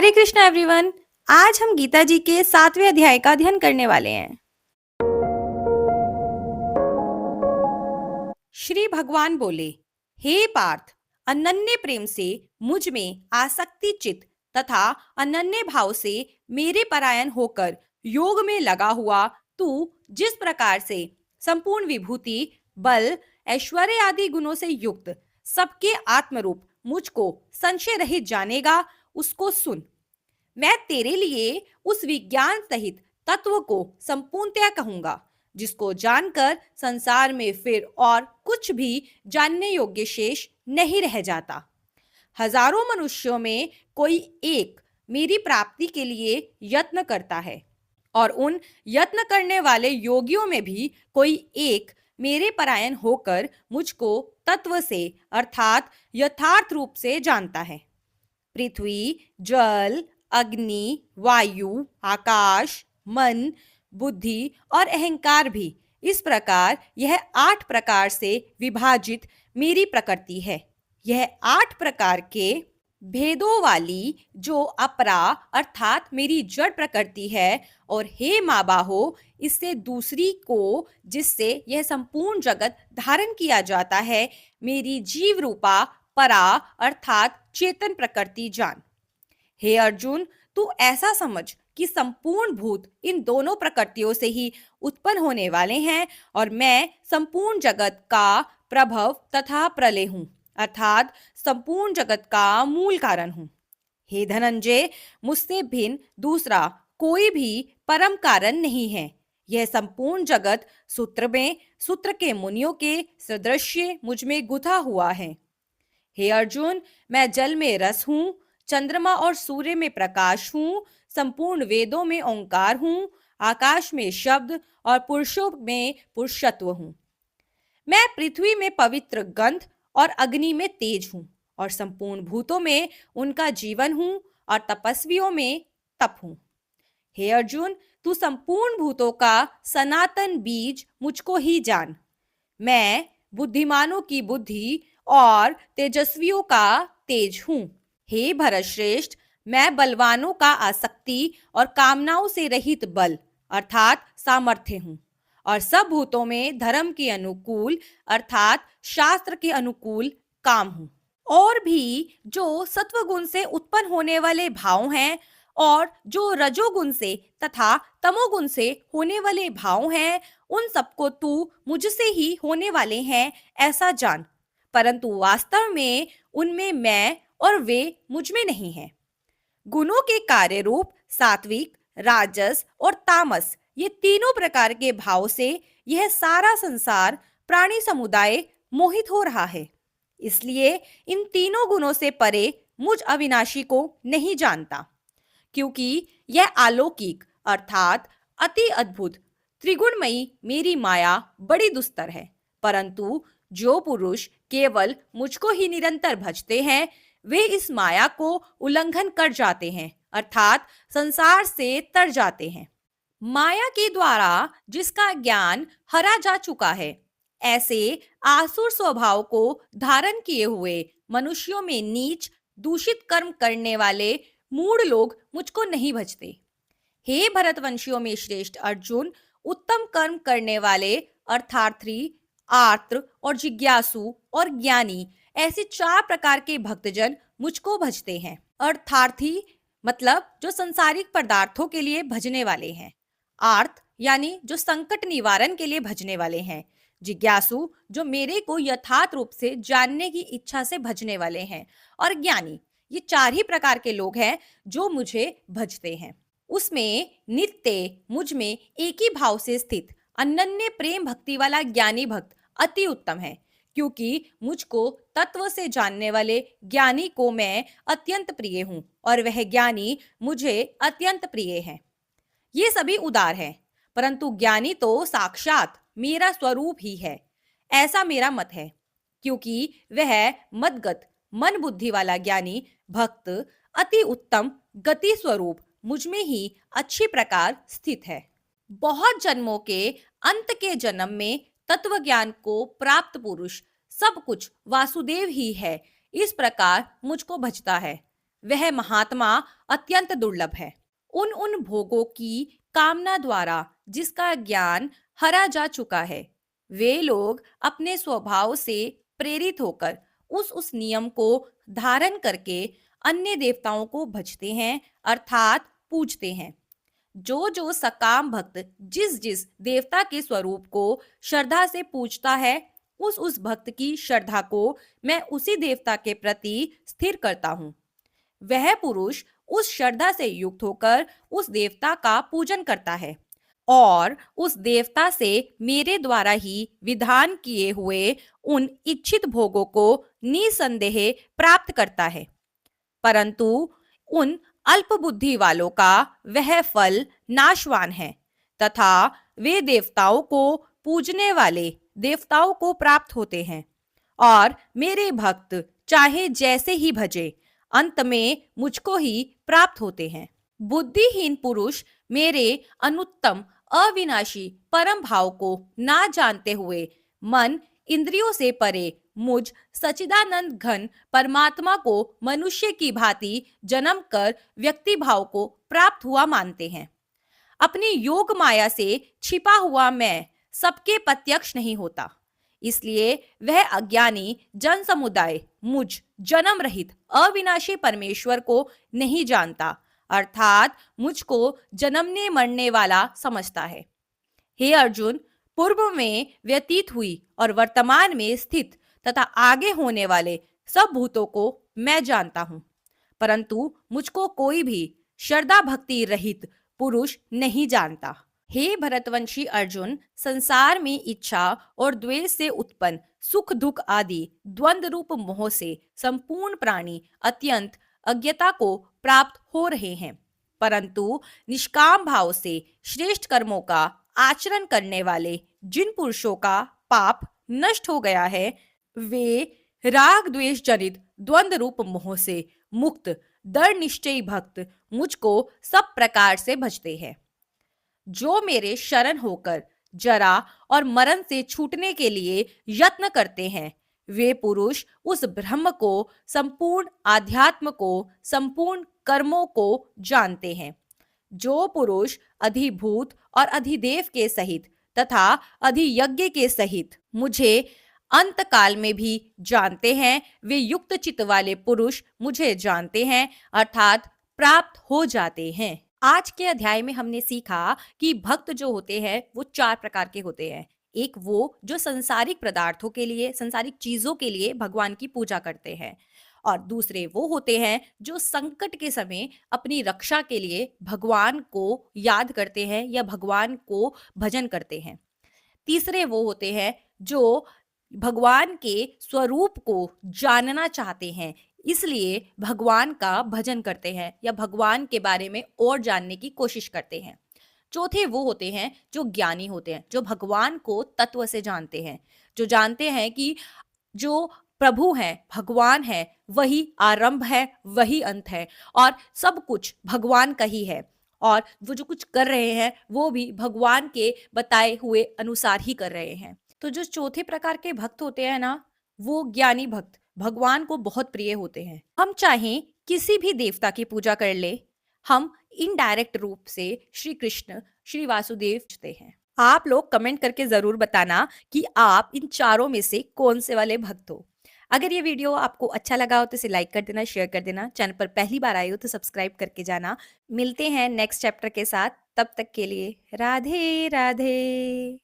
हरे Krishna everyone. आज हम गीता जी के 7वें अध्याय का अध्ययन करने वाले हैं। श्री भगवान बोले, हे पार्थ, अनन्य प्रेम से मुझ में आसक्ति चित तथा अनन्य भाव से मेरे परायण होकर योग में लगा हुआ तू जिस प्रकार से संपूर्ण विभूति, बल, ऐश्वर्य आदि गुणों से युक्त सबके आत्मरूप मुझको संशय रहित जानेगा, उसको सुन। मैं तेरे लिए उस विज्ञान सहित तत्व को संपूर्णतया कहूंगा जिसको जानकर संसार में फिर और कुछ भी जानने योग्य शेष नहीं रह जाता। हजारों मनुष्यों में कोई एक मेरी प्राप्ति के लिए यत्न करता है और उन यत्न करने वाले योगियों में भी कोई एक मेरे परायण होकर मुझको तत्व से अर्थात यथार्थ रूप से जानता है। पृथ्वी, जल, अग्नि, वायु, आकाश, मन, बुद्धि और अहंकार भी इस प्रकार यह 8 प्रकार से विभाजित मेरी प्रकृति है। यह 8 प्रकार के भेदों वाली जो अपरा अर्थात मेरी जड़ प्रकृति है और हे माँ बाहो, इससे दूसरी को जिससे यह संपूर्ण जगत धारण किया जाता है, मेरी जीव रूपा परा अर्थात चेतन प्रकृति जान। हे अर्जुन, तू ऐसा समझ कि संपूर्ण भूत इन दोनों प्रकृतियों से ही उत्पन्न होने वाले हैं और मैं संपूर्ण जगत का प्रभव तथा प्रलय हूं अर्थात संपूर्ण जगत का मूल कारण हूं। हे धनंजय, मुझसे भिन्न दूसरा कोई भी परम कारण नहीं है। यह संपूर्ण जगत सूत्र में सूत्र के मुनियों के सदृश्य मुझ में गुथा हुआ है। हे अर्जुन, मैं जल में रस हूँ, चंद्रमा और सूर्य में प्रकाश हूँ, संपूर्ण वेदों में ओंकार हूँ, आकाश में शब्द और पुरुषों में पुरुषत्व हूँ। मैं पृथ्वी में पवित्र गंध और अग्नि में तेज हूँ और संपूर्ण भूतों में उनका जीवन हूँ और तपस्वियों में तप हूँ। हे अर्जुन, तू संपूर्ण भूतों का सनातन बीज मुझको ही जान। मैं बुद्धिमानों की बुद्धि और तेजस्वियों का तेज हूँ। हे भरतश्रेष्ठ, मैं बलवानों का आसक्ति और कामनाओं से रहित बल अर्थात सामर्थ्य हूँ और सब भूतों में धर्म के अनुकूल अर्थात शास्त्र के अनुकूल काम हूँ। और भी जो सत्वगुण से उत्पन्न होने वाले भाव हैं और जो रजोगुण से तथा तमोगुण से होने वाले भाव हैं, उन सबको तू मुझसे ही होने वाले हैं ऐसा जान, परंतु वास्तव में उनमें मैं और वे मुझ में नहीं हैं। गुणों के कार्य रूप सात्विक, राजस और तामस, ये तीनों प्रकार के भाव से यह सारा संसार प्राणी समुदाय मोहित हो रहा है। इसलिए इन तीनों गुणों से परे मुझ अविनाशी को नहीं जानता, क्योंकि यह अलौकिक अर्थात अति अद्भुत त्रिगुणमयी मेरी माया बड़ी दुस्तर है। परंतु जो पुरुष केवल मुझको ही निरंतर भजते हैं, वे इस माया को उल्लंघन कर जाते हैं अर्थात संसार से तर जाते हैं। माया के द्वारा जिसका ज्ञान हरा जा चुका है, ऐसे आसुर स्वभाव को धारण किए हुए मनुष्यों में नीच दूषित कर्म करने वाले मूढ़ लोग मुझको नहीं भजते। हे भरतवंशियों में श्रेष्ठ अर्जुन, उत्तम कर्म करने वाले अर्थार्थी, आर्त्र और जिज्ञासु और ज्ञानी, ऐसे 4 प्रकार के भक्तजन मुझको भजते हैं। अर्थार्थी मतलब जो संसारिक पदार्थों के लिए भजने वाले हैं, आर्त यानी जो संकट निवारण के लिए भजने वाले हैं, जिज्ञासु जो मेरे को यथार्थ रूप से जानने की इच्छा से भजने वाले हैं, और ज्ञानी। ये 4 ही प्रकार के लोग हैं जो मुझे भजते हैं। उसमें नित्य मुझ में एक ही भाव से स्थित अनन्य प्रेम भक्ति वाला ज्ञानी भक्त अति उत्तम है, क्योंकि मुझको तत्व से जानने वाले ज्ञानी को मैं अत्यंत प्रिय हूं और वह ज्ञानी मुझे अत्यंत प्रिय है। ये सभी उदार है, परंतु ज्ञानी तो साक्षात मेरा स्वरूप ही है, ऐसा मेरा मत है, क्योंकि वह मदगत मन बुद्धि वाला ज्ञानी भक्त अति उत्तम गति स्वरूप मुझ में ही अच्छी प्रकार स्थित है। बहुत जन्मों के अंत के जन्म में तत्व ज्ञान को प्राप्त पुरुष सब कुछ वासुदेव ही है, इस प्रकार मुझको भजता है। वह महात्मा अत्यंत दुर्लभ है। उन भोगों की कामना द्वारा जिसका ज्ञान हरा जा चुका है, वे लोग अपने स्वभाव से प्रेरित होकर उस नियम को धारण करके अन्य देवताओं को भजते हैं, अर्थात पूजते हैं। जो सकाम भक्त जिस जिस देवता के स्वरूप को श्रद्धा से पूजता है, उस भक्त की श्रद्धा को मैं उसी देवता के प्रति स्थिर करता हूँ। वह पुरुष उस श्रद्धा से युक्त होकर उस देवता का पूजन करता है और उस देवता से मेरे द्वारा ही विधान किए हुए उन इच्छित भोगों को निसंदेह प्राप्त करता है। परंतु उन अल्प बुद्धि वालों का वह फल नाशवान है तथा वे देवताओं को पूजने वाले देवताओं को प्राप्त होते हैं और मेरे भक्त चाहे जैसे ही भजे अंत में मुझको ही प्राप्त होते हैं। बुद्धिहीन पुरुष मेरे अनुत्तम अविनाशी परम भाव को ना जानते हुए मन इंद्रियों से परे मुझ सचिदानंद घन परमात्मा को मनुष्य की भांति जन्म कर व्यक्ति भाव को प्राप्त हुआ मानते हैं। अपनी योग माया से छिपा हुआ मैं सबके प्रत्यक्ष नहीं होता, इसलिए वह अज्ञानी जन समुदाय मुझ जन्म रहित अविनाशी परमेश्वर को नहीं जानता, अर्थात मुझको जन्मने मरने वाला समझता है। हे अर्जुन, पूर्व में व्यतीत हुई और वर्तमान में स्थित तथा आगे होने वाले सब भूतों को मैं जानता हूं, परंतु मुझको कोई भी श्रद्धा भक्ति रहित पुरुष नहीं जानता। हे भरतवंशी अर्जुन, संसार में इच्छा और द्वेष से उत्पन्न सुख दुख आदि द्वंद्व रूप मोह से संपूर्ण प्राणी अत्यंत अज्ञता को प्राप्त हो रहे हैं, परंतु निष्काम भाव से श्रेष्ठ कर्मों का आचरण करने वाले जिन पुरुषों का पाप नष्ट हो गया है, वे राग द्वेष जनित द्वंद्व रूप मोह से मुक्त दृढ़ निश्चयी भक्त मुझको सब प्रकार से भजते हैं। जो मेरे शरण होकर जरा और मरण से छूटने के लिए यत्न करते हैं, वे पुरुष उस ब्रह्म को, संपूर्ण आध्यात्म को, संपूर्ण कर्मों को जानते हैं। जो पुरुष अधिभूत और अधिदेव के सहित तथा अधियज्ञ के सहित मुझे अंत काल में भी जानते हैं, वे युक्त चित्त वाले पुरुष मुझे जानते हैं, अर्थात प्राप्त हो जाते हैं। आज के अध्याय में हमने सीखा कि भक्त जो होते हैं वो 4 प्रकार के होते हैं। एक वो जो संसारिक पदार्थों के लिए, संसारिक चीजों के लिए भगवान की पूजा करते हैं, और दूसरे वो होते हैं जो संकट के समय अपनी रक्षा के लिए भगवान को याद करते हैं या भगवान को भजन करते हैं। तीसरे वो होते हैं जो भगवान के स्वरूप को जानना चाहते हैं, इसलिए भगवान का भजन करते हैं या भगवान के बारे में और जानने की कोशिश करते हैं। चौथे वो होते हैं जो ज्ञानी होते हैं, जो भगवान को तत्व से जानते हैं, जो जानते हैं कि जो प्रभु हैं, भगवान है, वही आरंभ है, वही अंत है और सब कुछ भगवान का ही है, और वो जो कुछ कर रहे हैं वो भी भगवान के बताए हुए अनुसार ही कर रहे हैं। तो जो चौथे प्रकार के भक्त होते हैं ना, वो ज्ञानी भक्त भगवान को बहुत प्रिय होते हैं। हम चाहें किसी भी देवता की पूजा कर ले, हम इनडायरेक्ट रूप से श्री कृष्ण, श्री वासुदेव पूजते हैं। आप लोग कमेंट करके जरूर बताना कि आप इन चारों में से कौन से वाले भक्त हो। अगर ये वीडियो आपको अच्छा लगा हो तो इसे लाइक कर देना, शेयर कर देना। चैनल पर पहली बार आए हो तो सब्सक्राइब करके जाना। मिलते हैं नेक्स्ट चैप्टर के साथ, तब तक के लिए राधे राधे।